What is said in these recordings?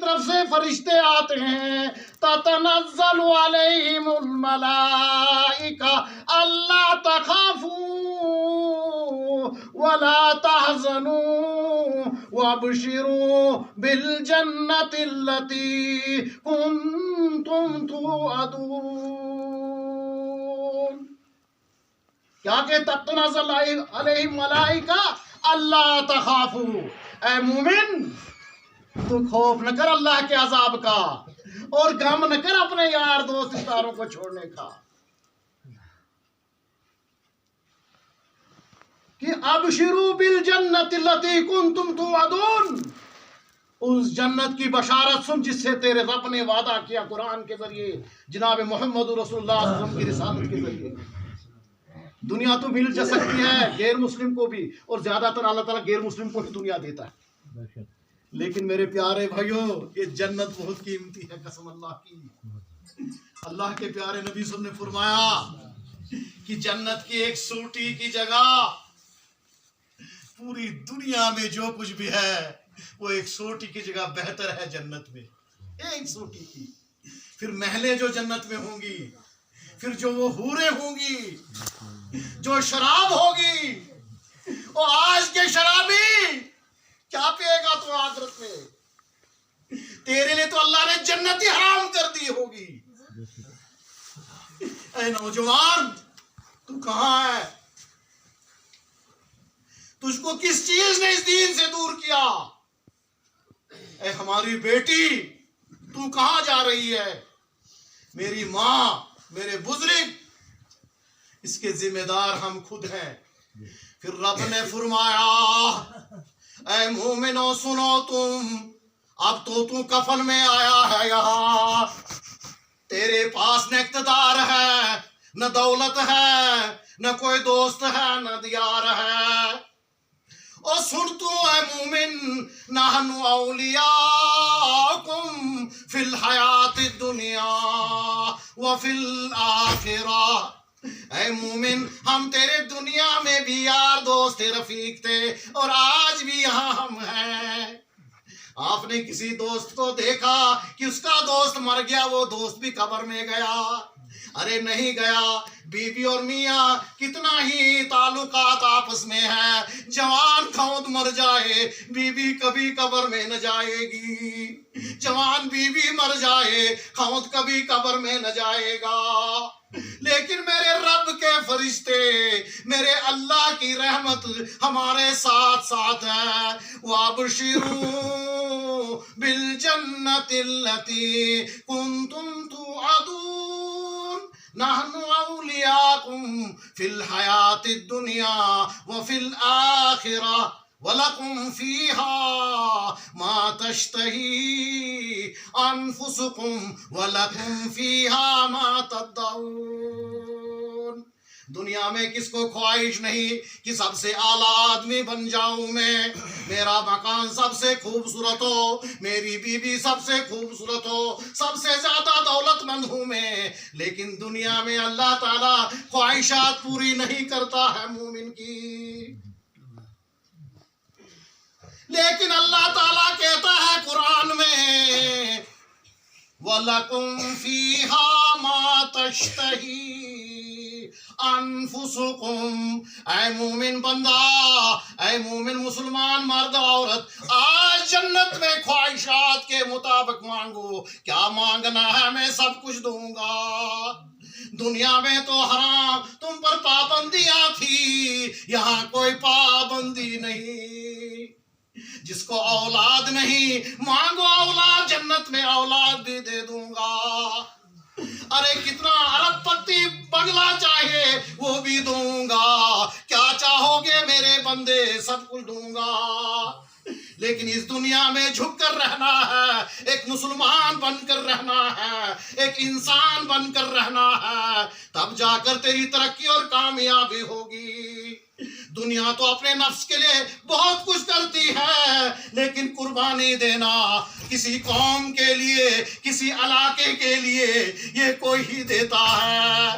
तरफ से फरिश्ते आते हैं, ततनज़्ज़लु अलैहिमुल मलाइका अल्ला तख़ाफू वला तहज़नू वबशिरू बिल जन्नतिल्लती कुंतुम तुअदून। क्या के ततनज़्ज़लु अलैहिम मलाइका अल्ला तख़ाफू, ऐ मोमिन तू खौफ न कर अल्लाह के अजाब का और गम न कर अपने यार दोस्त रिश्तेदारों को छोड़ने का, कि अबशिरू बिल जन्नति लती कुंतुम तुअदून, उस जन्नत की बशारत सुन जिससे तेरे रब ने वादा किया कुरान के जरिए, जनाब मोहम्मद रसूलुल्लाह सल्लल्लाहु अलैहि वसल्लम की रिसालत के जरिए। दुनिया तो मिल जा सकती है गैर मुस्लिम को भी, और ज्यादातर अल्लाह ताला गैर मुस्लिम को ही दुनिया देता है, लेकिन मेरे प्यारे भाइयों ये जन्नत बहुत कीमती है कसम अल्लाह की। अल्लाह के प्यारे नबी सल्लल्लाहु अलैहि वसल्लम ने फरमाया कि जन्नत की एक सूटी की जगह पूरी दुनिया में जो कुछ भी है वो एक सोटी की जगह बेहतर है जन्नत में, एक सोटी की। फिर महलें जो जन्नत में होंगी, फिर जो वो हूरें होंगी, जो शराब होगी, और आज के शराबी क्या पिएगा तो आखिरत में, तेरे लिए तो अल्लाह ने जन्नत ही हराम कर दी होगी। ऐ नौजवान तू कहां है? तुझको किस चीज ने इस दीन से दूर किया? ऐ हमारी बेटी तू कहां जा रही है? मेरी मां, मेरे बुजुर्ग, इसके जिम्मेदार हम खुद हैं। फिर रब ने फरमाया ऐ मोमिनो सुनो तुम, अब तो तू कफन में आया है यहाँ, तेरे पास न इक़्तिदार है, न दौलत है, न कोई दोस्त है, न दियार है। और सुन तू ऐ मोमिन, नहनु औलियाकुम फिल हयाति दुनिया व फिल आखिरा। ऐ मोमिन हम तेरे दुनिया में भी यार दोस्त रफीक थे और आज भी यहाँ हम हैं। आपने किसी दोस्त को देखा कि उसका दोस्त मर गया, वो दोस्त भी कब्र में गया? अरे नहीं गया। बीवी और मियाँ कितना ही ताल्लुकात आपस में है, जवान खौद मर जाए बीवी कभी कब्र में न जाएगी, जवान बीवी मर जाए खौद कभी कब्र में न जाएगा। लेकिन मेरे रब के फरिश्ते, मेरे अल्लाह की रहमत हमारे साथ साथ है। वाबशिरू बिल जन्नतिल्लती कुंतुम तुअदून नहनु औलियाकुम फिल हयाति दुनिया व फिल आखिरा वलकुम फीहा मा तश्तही अनफुसुकुम वलकुम फीहा मा तदऊन। दुनिया में किसको ख्वाहिश नहीं कि सबसे आला आदमी बन जाऊं मैं, मेरा मकान सबसे खूबसूरत हो, मेरी बीवी सबसे खूबसूरत हो, सबसे ज्यादा दौलतमंद हूं मैं। लेकिन दुनिया में अल्लाह ताला ख्वाहिशात पूरी नहीं करता है मोमिन की। लेकिन अल्लाह ताला कहता है कुरान में वलकुम फीहा मा तश्तही अनफुसुकुम। ऐ मोमिन बंदा, ऐ मोमिन मुसलमान मर्द औरत, आज जन्नत में ख्वाहिशात के मुताबिक मांगो। क्या मांगना है? मैं सब कुछ दूंगा। दुनिया में तो हराम तुम पर पाबंदियां थी, यहाँ कोई पाबंदी नहीं। जिसको औलाद नहीं मांगो औलाद, जन्नत में औलाद भी दे दूंगा। अरे कितना अरबपति बंगला चाहे वो भी दूंगा। क्या चाहोगे मेरे बंदे, सब कुछ दूंगा। लेकिन इस दुनिया में झुक कर रहना है, एक मुसलमान बनकर रहना है, एक इंसान बनकर रहना है, तब जाकर तेरी तरक्की और कामयाबी होगी। दुनिया तो अपने नफ्स के लिए बहुत कुछ करती है, लेकिन कुर्बानी देना किसी कौम के लिए, किसी इलाके के लिए, ये कोई ही देता है।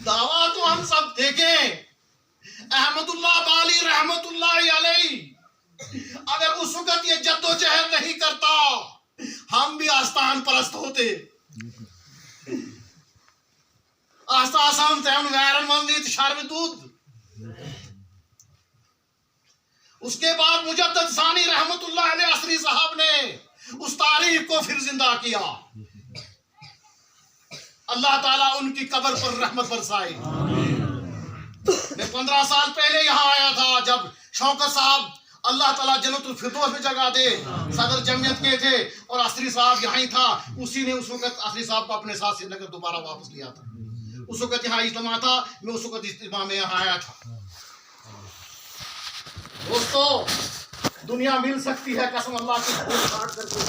दावा तो हम सब देखें, अहमदुल्लाह बाली रहमतुल्लाह अलैह अगर उस वक्त ये जद्दोजहद जान परस्त होते आस्तासम तैन वैरन मंदित शर्म दूध। उसके बाद मुजद्दद सानी रहमतुल्लाह अलैह असरी साहब ने उस तारीख को फिर जिंदा किया। अल्लाह ताला उनकी कब्र पर रहमत बरसाए। मैं 15 साल पहले यहाँ आया था जब शौकत साहब अल्लाह ताला जन्नतुल फिरदौस में जगह दे सदर जमीयत के थे और असरी साहब यहाँ ही था। उसी ने उस वक्त असरी साहब को अपने साथ श्रीनगर दोबारा वापस लिया था। उस वक्त यहाँ इज्तिमा था, मैं उस वक्त इज्तिमा में यहाँ आया था। दोस्तों, दुनिया मिल सकती है कसम अल्लाह की भूख काट करके,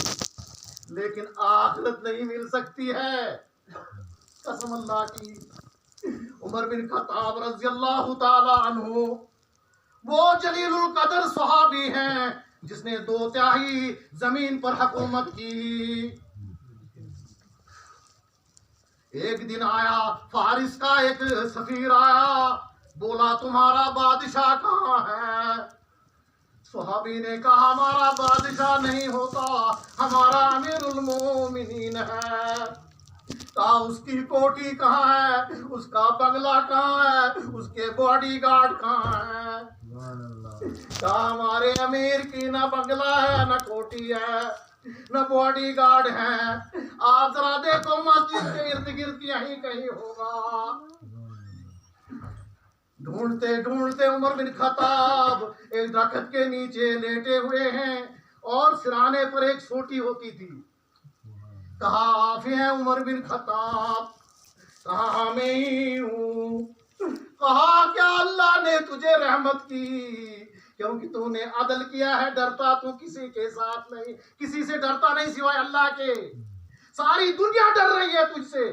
लेकिन आखिरत नहीं मिल सकती है कसम अल्लाह की। उमर बिन खत्ताब रज़ी अल्लाह ताला अन्हु वो जलीलुल कदर सहाबी हैं जिसने 2/3 जमीन पर हुकूमत की। एक दिन आया फारिस का एक सफीर आया, बोला तुम्हारा बादशाह कहाँ है? सहाबी ने कहा हमारा बादशाह नहीं होता, हमारा अमीरुल मोमिनीन है। कहा उसकी कोठी कहाँ है, उसका बंगला कहाँ है, उसके बॉडीगार्ड कहाँ है? कहा हमारे अमीर की ना बंगला है, ना कोठी है, न बॉडीगार्ड है। आप जरा देखो मस्जिद के इर्द गिर्द यहीं कहीं होगा। ढूंढते ढूंढते उमर बिन खत्ताब एक दरख्त के नीचे लेटे हुए हैं और सिराने पर एक सोटी होती थी। कहा आप हैं उमर बिन खत्ताब? कहा मैं ही हूँ। कहा क्या अल्लाह ने तुझे रहमत की क्योंकि तूने अदल किया है, डरता तू किसी के साथ नहीं, किसी से डरता नहीं सिवाय अल्लाह के। सारी दुनिया डर रही है तुझसे।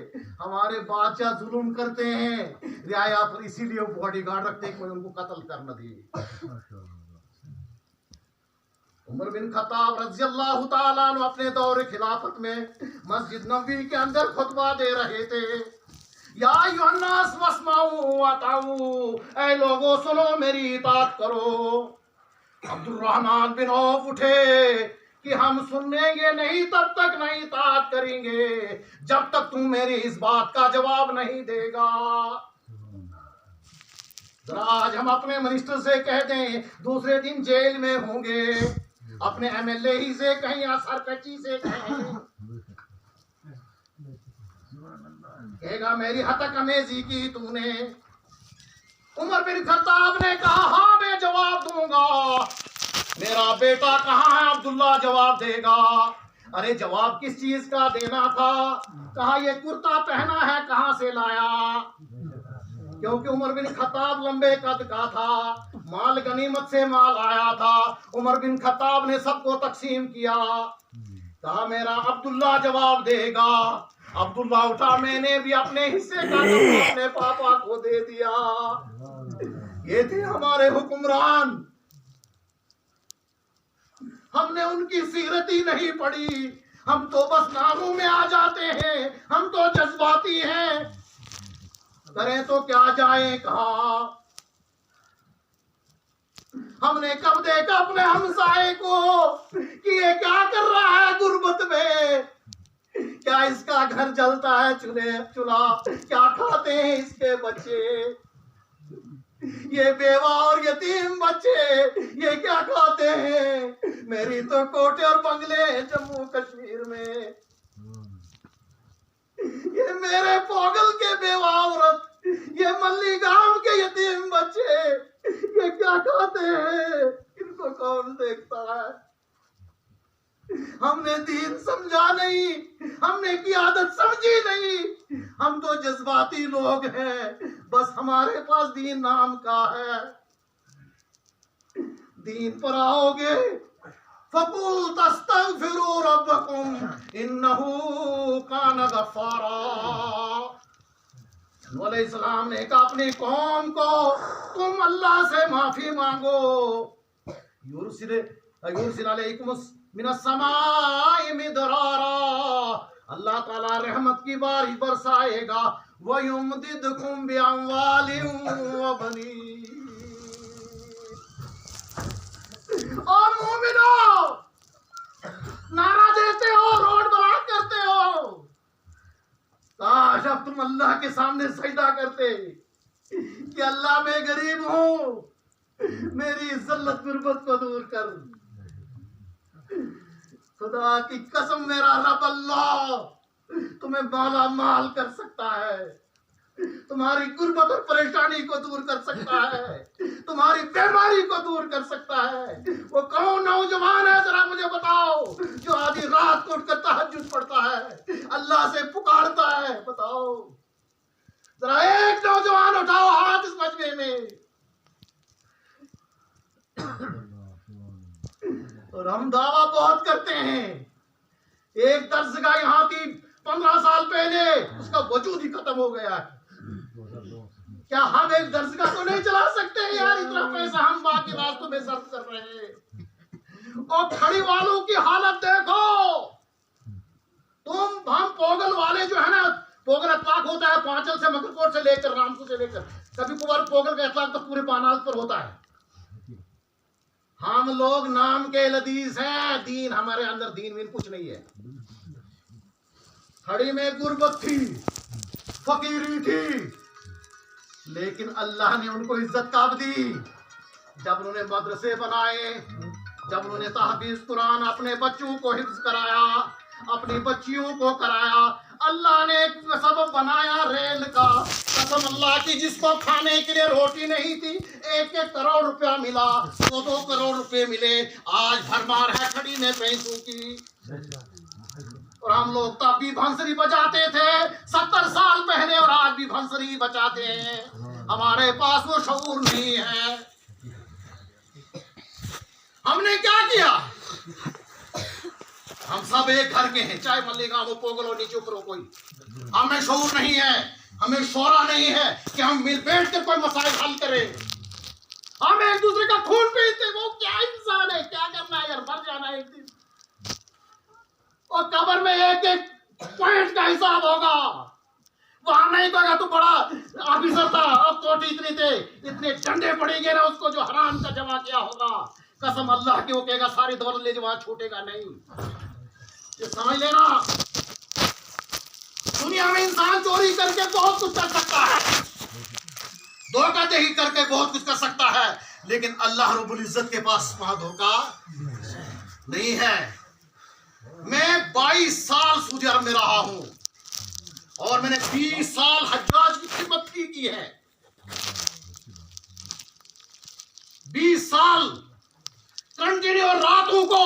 हमारे बादशाह जुल्म करते हैं रियाया पर, इसीलिए वो बॉडीगार्ड रखते हैं कोई उनको कत्ल कर न दे। उमर बिन खत्ताब रज़ी अल्लाह ताला अन्हु अपने दौर खिलाफत में मस्जिद नबवी के अंदर खुतबा दे रहे थे। या युहन्नास वस्माऊ वताऊ, ऐ लोगों सुनो मेरी इताअत करो। अब्दुर्रहमान बिन औफ उठे कि हम सुनेंगे नहीं तब तक नहीं इताअत करेंगे जब तक तुम मेरी इस बात का जवाब नहीं देगा। आज हम अपने मिनिस्टर से कह दें दूसरे दिन जेल में होंगे, अपने एमएलए ही से कहीं या सरकची से कहें, कहेगा मेरी हतक अमेजी की तूने। उमर बिन खत्ताब ने कहा हाँ मैं जवाब दूंगा। मेरा बेटा कहाँ है? अब्दुल्ला जवाब देगा। अरे जवाब किस चीज का देना था? कहा ये कुर्ता पहना है कहाँ से लाया? क्योंकि उमर बिन खत्ताब लंबे कद का था, माल गनीमत से माल आया था। उमर बिन खत्ताब ने सबको तकसीम किया। कहा मेरा अब्दुल्ला जवाब देगा। अब्दुल्ला उठा, मैंने भी अपने हिस्से का अपने पापा को दे दिया। ये थे हमारे हुक्मरान, हमने उनकी सीरत ही नहीं पढ़ी। हम तो बस नामों में आ जाते हैं, हम तो जज्बाती हैं, करें तो क्या जाए कहा। हमने कब देखा अपने हमसाए को कि ये क्या कर रहा है गुर्बत में, क्या इसका घर जलता है चूल्हा, क्या खाते हैं इसके बच्चे, ये बेवा और यतीम बच्चे ये क्या खाते हैं। मेरी तो कोटे और बंगले हैं जम्मू कश्मीर में, ये मेरे पोगल के बेवा औरत, ये मल्लीगाम के यतीम बच्चे ये क्या खाते हैं, इनको कौन देखता है। हमने दीन समझा नहीं, हमने की आदत समझी नहीं, हम तो जज्बाती लोग हैं, बस हमारे पास दीन नाम का है। दीन पर आओगे फकुल तस्तगफिरू रब्बकुम इन्नहु कान गफ्फारा। नूह अलैहिस्सलाम ने कहा अपनी कौम को तुम अल्लाह से माफी मांगो। युरसिल अलैकुम मिनस समाई मिदरारा, अल्लाह ताला रहमत की बारिश बरसाएगा। वयुमदिदकुम बिअमवालिन व बनीन। ओ मोमिनो, नारा देते हो, रोड ब्लॉक करते के सामने सजदा करते कि अल्लाह मैं गरीब हूं, मेरी जल्लत गुर्बत को दूर कर। खुदा की कसम मेरा रब अल्लाह तुम्हें माला माल कर सकता है, तुम्हारी गुर्बत और परेशानी को दूर कर सकता है, तुम्हारी बीमारी को दूर कर सकता है। वो कौन नौजवान है जरा मुझे बताओ जो आधी रात को उठकर तहज्जुद पढ़ता है, अल्लाह से पुकारता है? बताओ जरा, एक नौजवान उठाओ हाथ इस मजमे में। और हम दावा बहुत करते हैं, एक दर्जगाह यहाँ थी 15 साल पहले, उसका वजूद ही खत्म हो गया है। क्या हम एक दर्जगाह को नहीं चला सकते यार? इतना पैसा हम बाकी रास्तों में सर्व कर रहे हैं। और खड़ी वालों की हालत देखो तुम। हम पोगल वाले जो है ना, पोगल इतलाक होता है पांचल से, मकरकोट से लेकर रामपुर से लेकर, कभी कभार पोगल का इतलाक तो पूरे बानाल पर होता है। हम लोग नाम के लदीस हैं, दीन हमारे अंदर दीन वीन कुछ नहीं है। खड़ी में गुर्बत थी, फकीरी थी, लेकिन अल्लाह ने उनको इज्जत काब दी जब उन्होंने मदरसे बनाए, जब उन्होंने तहफीज कुरान अपने बच्चों को हिफ्ज कराया, अपनी बच्चियों को कराया। अल्लाह ने एक सबब बनाया रेल का। कसम अल्लाह की, जिसको खाने के लिए रोटी नहीं थी, 1-1 करोड़ रुपया मिला, 2-2 करोड़ रुपए मिले। आज भरमार है खड़ी में पैसों की। और हम लोग तब भी भंसरी बजाते थे 70 साल पहले, और आज भी भंसरी बजाते हैं। हमारे पास वो शऊर नहीं है। हमने क्या किया? हम सब एक घर के हैं, चाहे मल्लिका हो, पोगल हो, नीचे ऊपर हो, कोई हमें शऊर नहीं है, हमें शोरा नहीं है कि हम मिल बैठ कर कोई मसाइल हल करें। हम एक दूसरे का खून पीते, वो क्या इंसान है? क्या करना है यार? मर जाना है एक दिन, और कब्र में 1-1 पॉइंट का हिसाब होगा। वहां नहीं कहेगा तू बड़ा ऑफिसर था, अब कोटी इतनी थे, इतने डंडे पड़ेंगे ना उसको जो हराम का जमा किया होगा। कसम अल्लाह की, वो कहेगा सारी दौलत ले, वहां छूटेगा नहीं। ये समझ लेना, दुनिया में इंसान चोरी करके बहुत कुछ कर सकता है, धोखाधड़ी करके बहुत कुछ कर सकता है, लेकिन अल्लाह रब्बुल इज्जत के पास वहां धोखा नहीं है। मैं 22 साल सऊदी अरब में रहा हूं, और मैंने 20 साल हज्जाज की खिदमत की है। 20 साल कंटिन्यू, और रातों को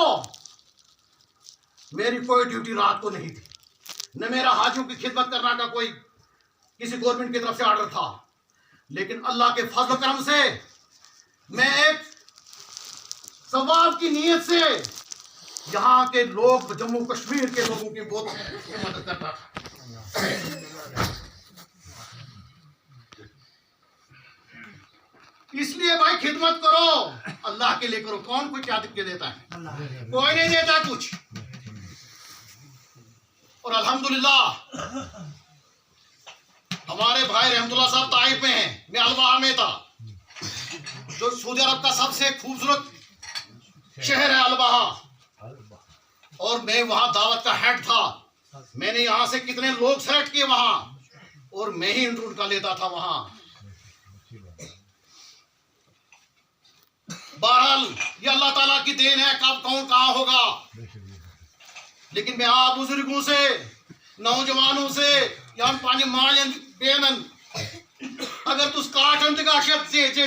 मेरी कोई ड्यूटी रात को नहीं थी, न मेरा हाजियों की खिदमत करना का कोई किसी गवर्नमेंट की तरफ से ऑर्डर था। लेकिन अल्लाह के फजल करम से मैं एक सवाब की नीयत से यहाँ के लोग, जम्मू कश्मीर के लोगों की बहुत मदद करता था। इसलिए भाई खिदमत करो, अल्लाह के लिए करो। कौन कोई क्या दिक्कत देता है? कोई नहीं देता कुछ। और अल्हम्दुलिल्लाह हमारे भाई रहमतुल्लाह साहब ताइफ में हैं, मैं अलवाह में था, जो सऊदी अरब का सबसे खूबसूरत शहर है अलवाह, और मैं वहां दावत का हेड था। मैंने यहां से कितने लोग सेलेक्ट किए वहां, और मैं ही इंटरव्यू का लेता था वहां। बहरहाल ये अल्लाह ताला की देन है, कब कौन कहां होगा। लेकिन मैं आप बुजुर्गों से, नौजवानों से, या पानी मायन बेनन, अगर तुस काटन का शब्द से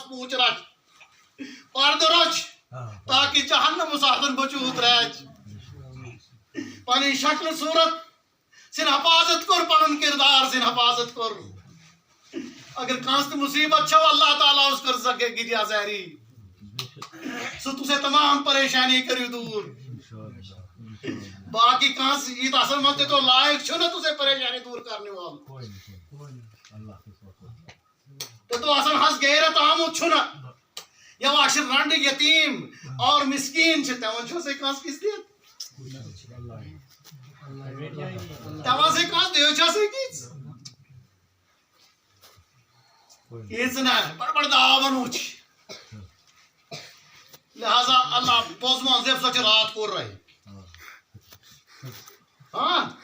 पूछ रहा पर्दरच ताकि जहन्नम मुसादन बचूत रह पानी शक्ल सूरत सिन हिफाजत कर, पन किरदार सिन हिफाजत कर। अगर कांस्त मुसीबत छो अल्लाह ताला उस कर सकेगी जाजहरी, सो तुसे तमाम परेशानी करी दूर। बाकी कहां से ये असल मत तो लायक छो ना तुसे परेशानी दूर करने वाला, तो असल हंस गए तो हम छो ना, या वाशिर रंड यतीम और मिस्कीन छे तवजो से कांस किस दिया तवा से कांस देवचा से किस इतना बड़ दावन उच। लिहाजा अल्लाह पोजमा जेब सच रात को रहे। हाँ,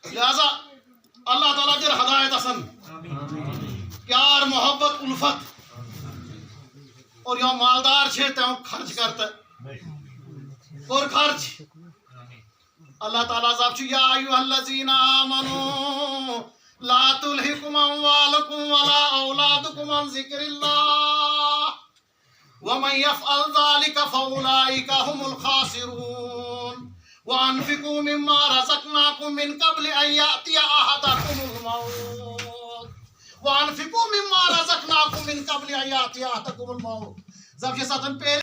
लिहाजा अल्लाह ताला जर हदायत असन प्यार मोहब्बत उल्फत और यो मालदार छे ते खर्च करते और खर्च अल्लाह ताला साहब छु या अय्युहल्लज़ीना आमनू ला तुल्हिकुम अम्वालुकुम वला औलादुकुम अन ज़िक्रिल्लाह व मन यफ़अल ज़ालिका फ़उलाइका हुमुल खासिरून व अनफ़िकू मिम्मा रज़क़नाकुम मिन क़ब्लि अन यातिया अहदकुमुल मौत व अनफ़िकू मिम्मा रज़क़नाकुम मिन क़ब्लि अन यातिया अहदकुमुल मौत जब ये सतन पे